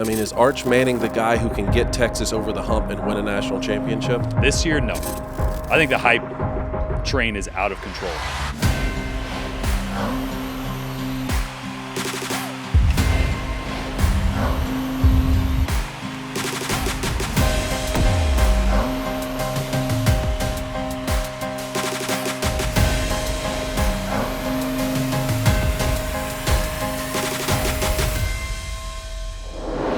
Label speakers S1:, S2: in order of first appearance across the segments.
S1: I mean, is Arch Manning the guy who can get Texas over the hump and win a national championship?
S2: This year, no. I think the hype train is out of control.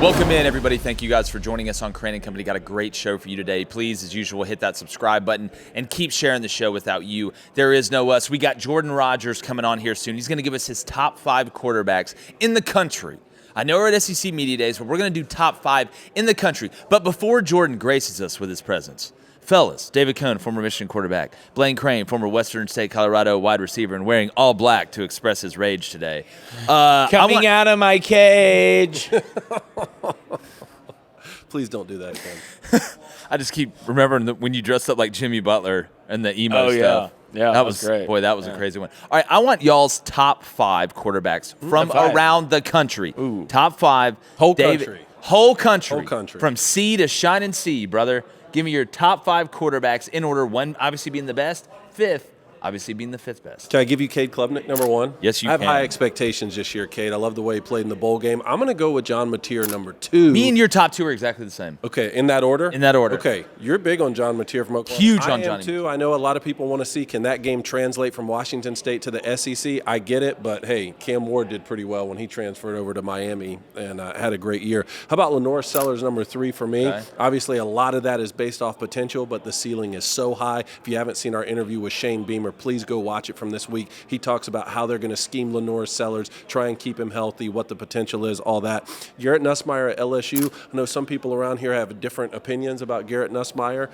S3: Welcome in, everybody. Thank you guys for joining us on Crain & Company. Got a great show for you today. Please, as usual, hit that subscribe button and keep sharing the show. Without you, there is no us. We got Jordan Rodgers coming on here soon. He's going to give us his top 5 quarterbacks in the country. I know we're at SEC Media Days, but we're going to do top 5 in the country. But before Jordan graces us with his presence, fellas, David Cohn, former Michigan quarterback, Blaine Crain, former Western State Colorado wide receiver, and wearing all black to express his rage today.
S4: Coming out of my cage.
S1: Please don't do that again.
S3: I just keep remembering when you dressed up like Jimmy Butler and the emo
S4: Oh,
S3: stuff.
S4: Yeah,
S3: that was great. Boy, that was a crazy one. All right, I want y'all's top 5 quarterbacks from around the country.
S4: Ooh.
S3: Top 5.
S1: Whole
S3: David,
S1: country.
S3: Whole country.
S1: Whole country.
S3: From sea to shining sea, brother. Give me your top 5 quarterbacks in order. 1 obviously being the best. 5th obviously being the 5th best.
S1: Can I give you Cade Klubnik, number 1?
S3: Yes, you
S1: I have
S3: can.
S1: high expectations this year, Cade. I love the way he played in the bowl game. I'm going to go with John Mateer, number 2.
S3: Me and your top 2 are exactly the same.
S1: Okay, in that order?
S3: In that order.
S1: Okay, you're big on John Mateer from Oklahoma.
S3: Huge on
S1: I am
S3: Johnny.
S1: too. I know a lot of people want to see, can that game translate from Washington State to the SEC? I get it, but hey, Cam Ward did pretty well when he transferred over to Miami and had a great year. How about Lenore Sellers, number 3 for me?
S3: Okay.
S1: Obviously, a lot of that is based off potential, but the ceiling is so high. If you haven't seen our interview with Shane Beamer, please go watch it from this week. He talks about how they're going to scheme Lenore Sellers, try and keep him healthy, what the potential is, all that. Garrett Nussmeier at LSU. I know some people around here have different opinions about Garrett Nussmeier.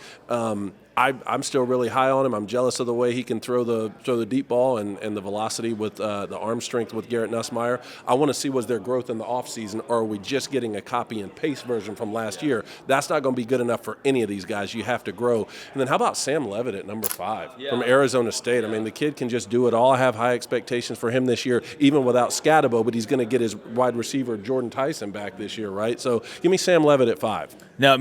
S1: I'm still really high on him. I'm jealous of the way he can throw the deep ball and the velocity with the arm strength with Garrett Nussmeier. I want to see was there growth in the offseason, or are we just getting a copy and paste version from last year? That's not going to be good enough for any of these guys. You have to grow. And then how about Sam Levitt at number 5 from Arizona State? I mean, the kid can just do it all. I have high expectations for him this year, even without Scatabo, but he's going to get his wide receiver Jordan Tyson back this year, right? So give me Sam Levitt at 5.
S3: No,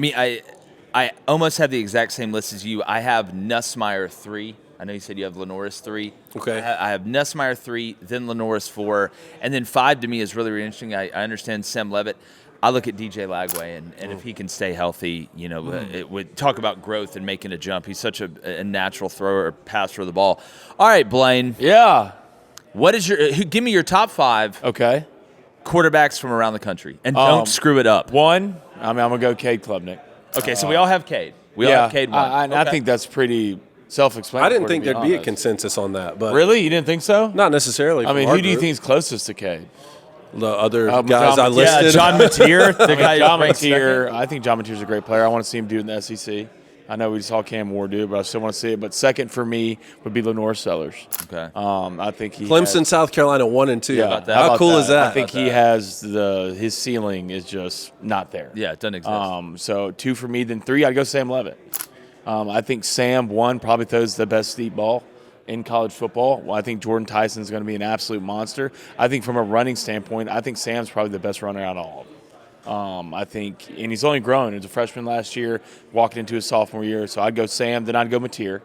S3: I almost have the exact same list as you. I have Nussmeier 3. I know you said you have Lenoris 3.
S1: Okay.
S3: I have Nussmeier 3, then Lenoris 4, and then 5 to me is really, really interesting. I understand Sam Levitt. I look at DJ Lagway, and if he can stay healthy, you know, it would talk about growth and making a jump. He's such a natural thrower, passer of the ball. All right, Blaine.
S4: Yeah.
S3: What is give me your top 5
S4: Okay.
S3: quarterbacks from around the country, and don't screw it up.
S4: One, I'm going to go Cade Klubnik.
S3: Okay, so we all have Cade. We all have Cade 1.
S4: I think that's pretty self-explanatory.
S1: I didn't think
S4: to
S1: there'd be a
S4: honest.
S1: consensus on that, but
S4: Really? You didn't think so?
S1: not necessarily.
S4: I mean,
S1: from our
S4: who do you
S1: group.
S4: think is closest to Cade?
S1: The other
S4: John
S1: guys I
S4: Mateer.
S1: listed?
S3: Yeah, John Mateer. The guy
S4: John
S3: ranked
S4: Mateer.
S3: second.
S4: I think John Mateer's a great player. I want to see him do it in the SEC. I know we saw Cam Ward do it, but I still want to see it. But second for me would be Lenore Sellers.
S3: Okay.
S4: I think he
S1: Clemson, South Carolina, 1 and 2.
S4: Yeah,
S3: about that?
S1: How
S3: How
S1: cool
S3: about
S1: is that?
S4: I think he has his ceiling is just not there.
S3: Yeah, it doesn't exist.
S4: So 2 for me, then 3, I'd go Sam Levitt. I think Sam, 1, probably throws the best deep ball in college football. Well, I think Jordan Tyson's going to be an absolute monster. I think from a running standpoint, I think Sam's probably the best runner out of all of them. I think, and he's only grown. He was a freshman last year, walking into his sophomore year. So I'd go Sam, then I'd go Mateer.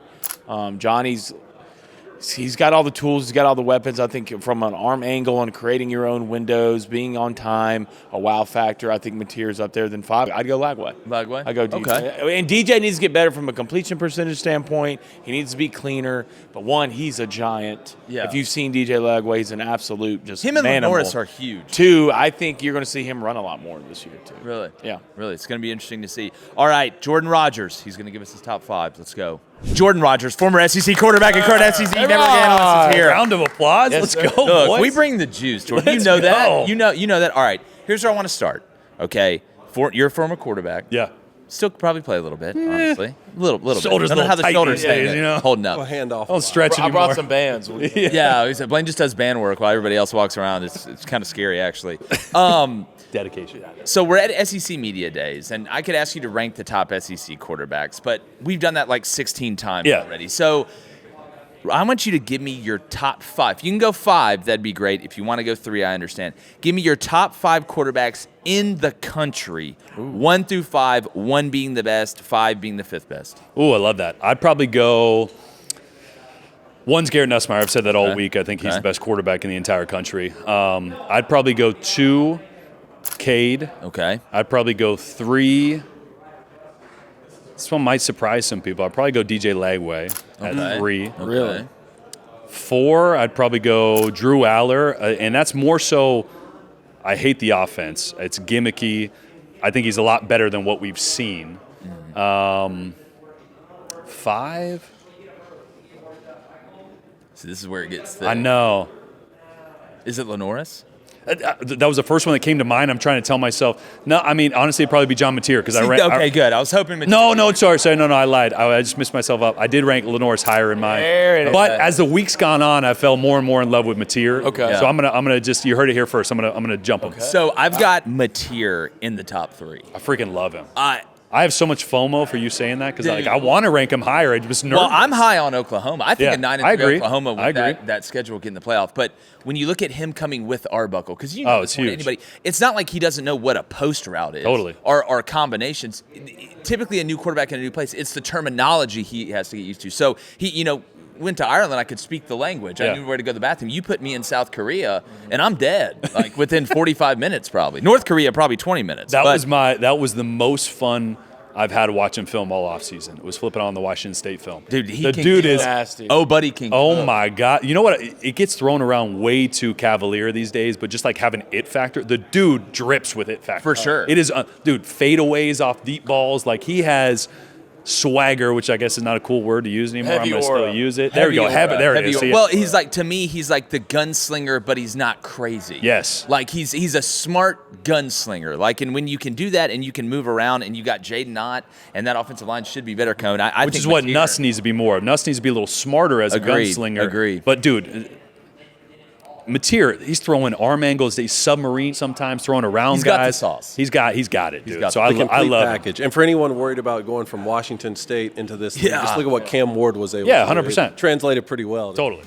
S4: He's got all the tools, he's got all the weapons. I think from an arm angle and creating your own windows, being on time, a wow factor, I think Mateer's up there. Then 5, I'd go Lagway.
S3: Lagway?
S4: I go DJ.
S3: Okay.
S4: And DJ needs to get better from a completion percentage standpoint. He needs to be cleaner. But 1, he's a giant.
S3: Yeah.
S4: If you've seen DJ Lagway, he's an absolute just
S3: Him and
S4: manimal.
S3: Lenoris are huge.
S4: 2, I think you're going to see him run a lot more this year too.
S3: Really?
S4: Yeah.
S3: Really. It's going to be interesting to see. All right, Jordan Rodgers. He's going to give us his top 5. Let's go. Jordan Rodgers, former SEC quarterback and current SEC network analyst is here.
S2: Round of applause.
S4: Yes,
S2: Let's
S4: sir.
S2: go,
S3: Look,
S2: boys.
S3: we bring the juice, Jordan.
S2: Let's
S3: you know
S2: go.
S3: that. You know that. All right, here's where I want to start. Okay, you're a former quarterback.
S2: Yeah.
S3: Still could probably play a little bit, honestly. A little
S2: Shoulders
S3: bit. I don't know
S2: a
S3: how the
S2: little
S3: shoulders
S2: tight
S3: hang,
S2: these days, you know?
S3: holding up.
S1: Well, hand off.
S2: Don't stretch
S4: I
S2: anymore.
S4: brought some bands.
S3: Yeah, he said Blaine just does band work while everybody else walks around. It's kind of scary, actually.
S2: Dedication.
S3: So we're at SEC Media Days, and I could ask you to rank the top SEC quarterbacks, but we've done that like 16 times
S2: Yeah.
S3: already. So I want you to give me your top 5. If you can go 5, that'd be great. If you want to go 3, I understand. Give me your top 5 quarterbacks in the country, 1 through 5, 1 being the best, 5 being the 5th best.
S2: Ooh, I love that. I'd probably go. One's Garrett Nussmeier. I've said that all week. I think he's the best quarterback in the entire country. I'd probably go 2, Cade.
S3: Okay.
S2: I'd probably go 3. This one might surprise some people. I'd probably go DJ Lagway at 3.
S3: Okay.
S4: Really?
S2: 4, I'd probably go Drew Aller, and that's more so. I hate the offense. It's gimmicky. I think he's a lot better than what we've seen. 5.
S3: So this is where it gets thick.
S2: I know.
S3: Is it Lenoris?
S2: That was the first one that came to mind. I'm trying to tell myself. No, I mean, honestly, it'd probably be John Mateer because I ranked.
S3: Okay, good. I was hoping.
S2: No, sorry. No, I lied. I just missed myself up. I did rank Lenoris higher in mine. But as the week's gone on, I fell more and more in love with Mateer.
S4: Okay.
S2: So I'm gonna just. You heard it here first. I'm gonna jump him.
S3: So I've got Mateer in the top 3.
S2: I freaking love him. I have so much FOMO for you saying that because I want to rank him higher. I just nervous.
S3: Well, I'm high on Oklahoma. I think
S2: Yeah,
S3: a 9-3
S2: I agree.
S3: Oklahoma
S2: I
S3: with
S2: agree.
S3: that schedule getting the playoff. But when you look at him coming with Arbuckle, because you
S2: Oh,
S3: know
S2: it's
S3: this more than
S2: huge.
S3: anybody, it's not like he doesn't know what a post route is.
S2: Totally.
S3: Or combinations. Typically, a new quarterback in a new place, it's the terminology he has to get used to. So he, went to Ireland, I could speak the language.
S2: Yeah.
S3: I knew where to go to the bathroom. You put me in South Korea, and I'm dead. Like within 45 minutes, probably. North Korea, probably 20 minutes.
S2: That was the most fun I've had watching film all offseason. It was flipping on the Washington State film.
S3: Dude,
S2: the dude is
S4: nasty.
S3: Oh, buddy King.
S2: Oh my God! You know what? It gets thrown around way too cavalier these days, but just like having it factor, the dude drips with it factor.
S3: For sure.
S2: It is, dude. Fadeaways off deep balls, like he has swagger, which I guess is not a cool word to use anymore.
S4: Heavy
S2: I'm gonna
S4: aura.
S2: still use it. There we go. There it is. See it?
S3: Well, he's like, to me, he's like the gunslinger, but he's not crazy.
S2: Yes.
S3: Like he's a smart gunslinger. Like, and when you can do that and you can move around and you got Jaden Knott and that offensive line should be better, Cone. I
S2: which
S3: think
S2: is what
S3: Mateer-
S2: Nuss needs to be more of. Nuss needs to be a little smarter as
S3: Agreed,
S2: a gunslinger.
S3: agreed.
S2: But dude, Mateer, he's throwing arm angles. He's submarine sometimes, throwing around
S3: He's
S2: guys.
S3: got the sauce.
S2: He's got it, dude.
S3: got
S2: So
S3: the
S2: I
S1: Complete
S2: love him.
S1: package. And for anyone worried about going from Washington State into this, league, just look at what Cam Ward was able
S2: Yeah,
S1: to do.
S2: 100%.
S1: It translated pretty well.
S2: Totally.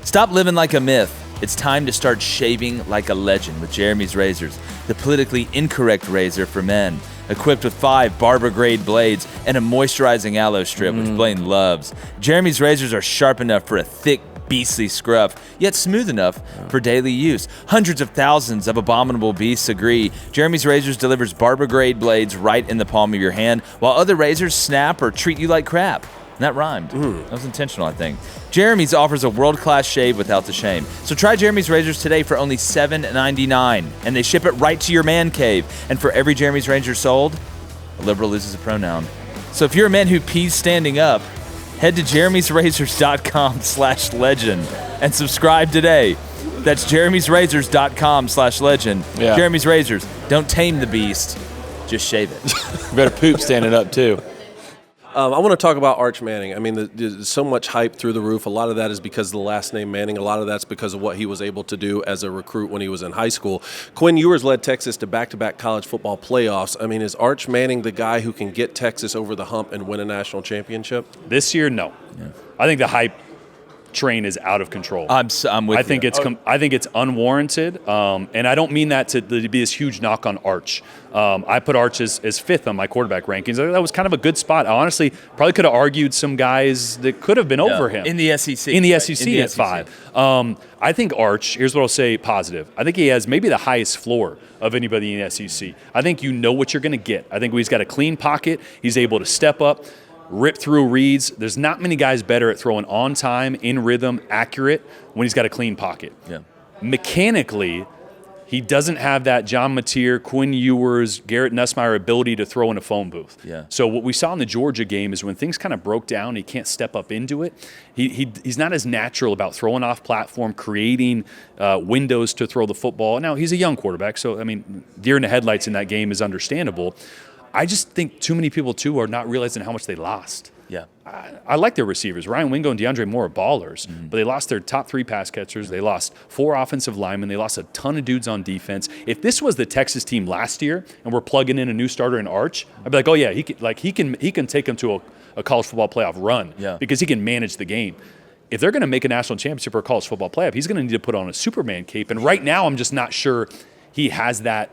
S3: Stop living like a myth. It's time to start shaving like a legend with Jeremy's Razors, the politically incorrect razor for men. Equipped with 5 barber-grade blades and a moisturizing aloe strip, which Blaine loves. Jeremy's Razors are sharp enough for a thick, beastly scruff, yet smooth enough for daily use. Hundreds of thousands of abominable beasts agree. Jeremy's Razors delivers barber-grade blades right in the palm of your hand, while other razors snap or treat you like crap. And that rhymed. That was intentional, I think. Jeremy's offers a world-class shave without the shame. So try Jeremy's Razors today for only $7.99, and they ship it right to your man cave. And for every Jeremy's Razor sold, a liberal loses a pronoun. So if you're a man who pees standing up, head to jeremy'srazors.com/legend and subscribe today. That's jeremy'srazors.com/legend.
S4: Yeah.
S3: Jeremy's Razors. Don't tame the beast. Just shave it.
S4: You better poop standing up, too.
S1: I want to talk about Arch Manning. I mean, there's so much hype through the roof. A lot of that is because of the last name Manning. A lot of that's because of what he was able to do as a recruit when he was in high school. Quinn Ewers led Texas to back-to-back college football playoffs. I mean, is Arch Manning the guy who can get Texas over the hump and win a national championship?
S2: This year, no. I think the hype train is out of control.
S3: I'm with you.
S2: I think it's unwarranted, and I don't mean that to be this huge knock on Arch. I put Arch as 5th on my quarterback rankings. That was kind of a good spot. I honestly probably could have argued some guys that could have been over him
S3: in the SEC.
S2: In the SEC at 5. I think Arch. Here's what I'll say positive. I think he has maybe the highest floor of anybody in the SEC. I think you know what you're going to get. I think he's got a clean pocket. He's able to step up, rip through reads. There's not many guys better at throwing on time, in rhythm, accurate when he's got a clean pocket.
S3: Yeah.
S2: Mechanically, he doesn't have that John Mateer, Quinn Ewers, Garrett Nussmeier ability to throw in a phone booth.
S3: Yeah.
S2: So what we saw in the Georgia game is when things kind of broke down, he can't step up into it. He's not as natural about throwing off platform, creating windows to throw the football. Now, he's a young quarterback, so, I mean, deer in the headlights in that game is understandable. I just think too many people, too, are not realizing how much they lost.
S3: Yeah.
S2: I like their receivers. Ryan Wingo and DeAndre Moore are ballers, but they lost their top 3 pass catchers. They lost 4 offensive linemen. They lost a ton of dudes on defense. If this was the Texas team last year and we're plugging in a new starter in Arch, I'd be like, oh, yeah, he can take them to a college football playoff run because he can manage the game. if they're going to make a national championship or a college football playoff, he's going to need to put on a Superman cape. And right now, I'm just not sure he has that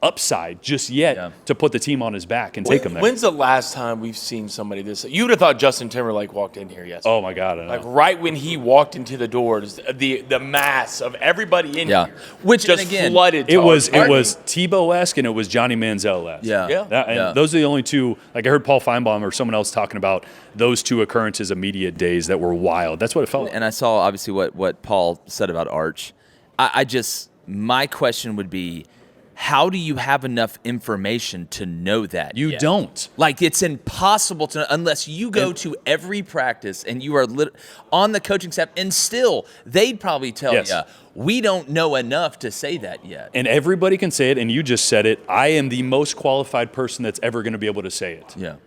S2: upside just yet to put the team on his back and take them there.
S4: When's the last time we've seen somebody this? You would have thought Justin Timberlake walked in here yesterday.
S2: Oh my God! I know.
S4: Like right when he walked into the doors, the mass of everybody in here,
S3: which
S4: just
S3: again,
S4: flooded.
S2: It was Tebow-esque and it was Johnny Manziel-esque. Those are the only two. Like I heard Paul Feinbaum or someone else talking about those two occurrences of media days that were wild. That's what it felt like.
S3: And I saw obviously what Paul said about Arch. My question would be, how do you have enough information to know that?
S2: You don't.
S3: Like, it's impossible to know unless you go to every practice and you are on the coaching staff, and still they'd probably tell you, we don't know enough to say that yet.
S2: And everybody can say it, and you just said it. I am the most qualified person that's ever going to be able to say it.
S3: Yeah.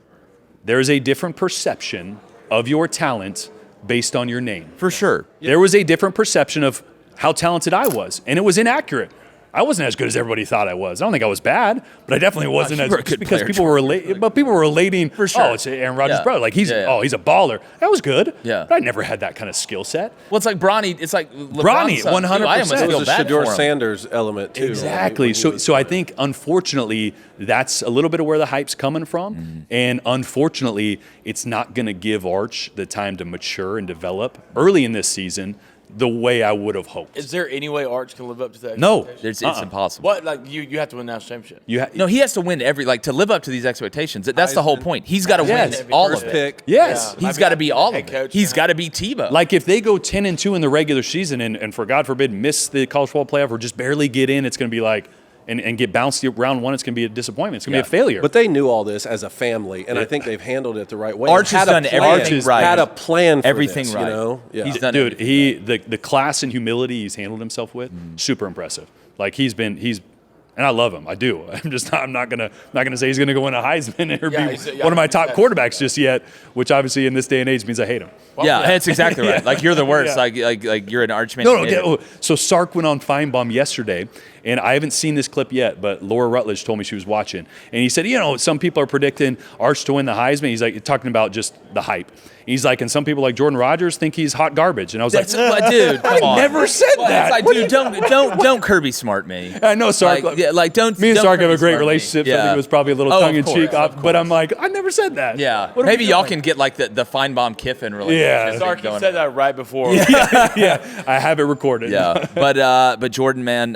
S2: There is a different perception of your talent based on your name.
S3: For sure.
S2: There was a different perception of how talented I was, and it was inaccurate. I wasn't as good as everybody thought I was. I don't think I was bad, but I definitely wasn't as good because people were relating.
S3: For sure.
S2: Oh, it's Aaron Rodgers' brother. Like he's a baller. That was good.
S3: Yeah.
S2: But I never had that kind of skill set.
S3: Well, it's like Bronny. It's like
S2: Bronny, 100%.
S3: I almost
S1: It
S3: feel
S1: was a
S3: bad
S1: Shedeur
S3: for him.
S1: Sanders element too.
S2: Exactly. So I think unfortunately that's a little bit of where the hype's coming from, and unfortunately it's not going to give Arch the time to mature and develop early in this season the way I would have hoped.
S4: Is there any way Arch can live up to that?
S2: No.
S3: It's impossible.
S4: What? Like you have to win the national championship.
S3: No, he has to win to live up to these expectations. That's the whole point. He's got to win all of it.
S1: Pick.
S2: Yes.
S3: He's got to be all of it. He's got to be Tebow.
S2: Like if they go 10-2 in the regular season and for God forbid miss the college football playoff or just barely get in, it's going to be like and get bounced round one, it's going to be a disappointment. It's going to be a failure.
S1: But they knew all this as a family, and I think they've handled it the right way.
S3: Arch has done everything right.
S1: Had a plan for
S3: everything
S1: this,
S3: right.
S1: You know? Yeah.
S3: He's done
S2: Dude,
S3: everything.
S2: the class and humility he's handled himself with, super impressive. Like he's and I love him. I do. I'm not gonna say he's gonna go win a Heisman or be one of my top quarterbacks just yet. Which obviously in this day and age means I hate him.
S3: Well, that's exactly right. Like you're the worst. Like you're an Archman.
S2: No. So Sark went on Feinbaum yesterday, and I haven't seen this clip yet, but Laura Rutledge told me she was watching, and he said, some people are predicting Arch to win the Heisman. He's like talking about just the hype. He's like, and some people like Jordan Rodgers think he's hot garbage, and I was like,
S3: dude, come on.
S2: I never said that.
S3: It's like, dude, don't Kirby smart me.
S2: I know Sark.
S3: Don't.
S2: Me and Sark have a
S3: Kirby
S2: great
S3: smart
S2: relationship.
S3: me.
S2: So I think it was probably a little tongue in cheek,
S3: of
S2: but I'm like, I never said that.
S3: Yeah,
S2: What are
S3: maybe
S2: we
S3: y'all
S2: doing?
S3: can get like the Feinbaum Kiffin relationship.
S2: Yeah.
S4: Sark, you said that right before.
S2: Yeah, I have it recorded.
S3: Yeah, but Jordan, man,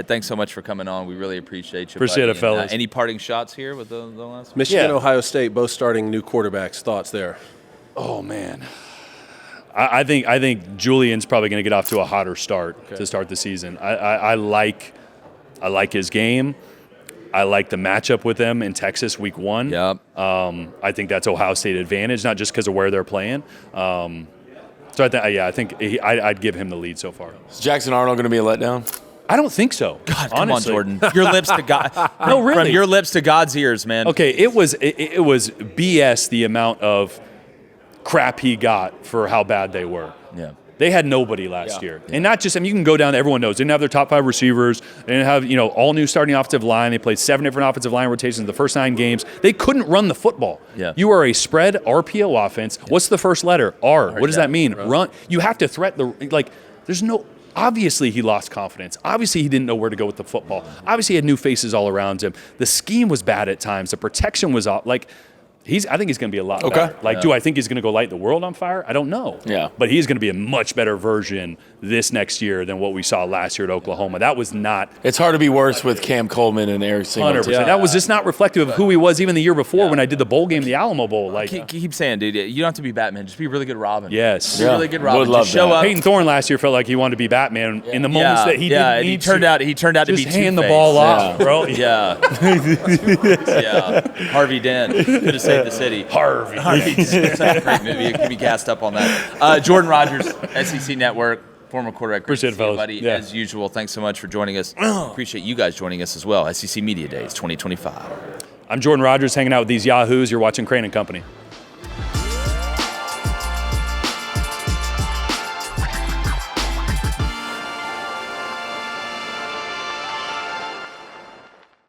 S3: thanks so much for coming on. We really appreciate you.
S2: Appreciate
S3: buddy.
S2: it, fellas.
S3: Any parting shots here with the last one?
S1: Michigan, Ohio State, both starting new quarterbacks. Thoughts there?
S2: Oh man, I think Julian's probably going to get off to a hotter start to start the season. I like his game. I like the matchup with them in Texas week 1.
S3: Yep.
S2: I think that's Ohio State advantage, not just because of where they're playing. So I think I'd give him the lead so far.
S4: Is Jackson Arnold going to be a letdown?
S2: I don't think so.
S3: God,
S2: honestly.
S3: come on, Jordan. Your lips to God.
S2: No, really.
S3: From your lips to God's ears, man.
S2: Okay, it was BS the amount of crap he got for how bad they were.
S3: Yeah.
S2: They had nobody last year. And not just, you can go down, everyone knows, they didn't have their top 5 receivers. They didn't have, all new starting offensive line. They played 7 different offensive line rotations in the first 9 games. They couldn't run the football.
S3: Yeah.
S2: You are a spread RPO offense. Yeah. What's the first letter? R. What does that mean? Run. You have to there's no, obviously he lost confidence. Obviously he didn't know where to go with the football. Obviously he had new faces all around him. The scheme was bad at times. The protection was off. I think he's going to be a lot better. Do I think he's going to go light the world on fire? I don't know.
S4: Yeah.
S2: But he's going to be a much better version this next year than what we saw last year at Oklahoma. That was not.
S4: It's hard to be worse with Cam Coleman and Eric Singleton.
S2: 100%. That was just not reflective of who he was even the year before when I did the bowl game, the Alamo Bowl.
S3: Keep saying, dude, you don't have to be Batman. Just be really good Robin.
S2: Yes.
S3: Be really good Robin.
S4: Would love
S3: just show
S4: that.
S3: up.
S2: Peyton Thorne last year felt like he wanted to be Batman in the moments that he didn't need
S3: he turned out to be
S2: just hand the
S3: Two-Face.
S2: ball off, bro.
S3: Yeah. Yeah. Harvey Dent could have saved the city.
S2: Harvey.
S3: Such a great movie. It could be cast up on that. Jordan Rodgers, SEC Network, former quarterback.
S2: Appreciate it, fellas.
S3: buddy.
S2: Yeah.
S3: As usual, thanks so much for joining us. Appreciate you guys joining us as well. SEC Media Days 2025.
S2: I'm Jordan Rodgers hanging out with these yahoos. You're watching Crain and Company.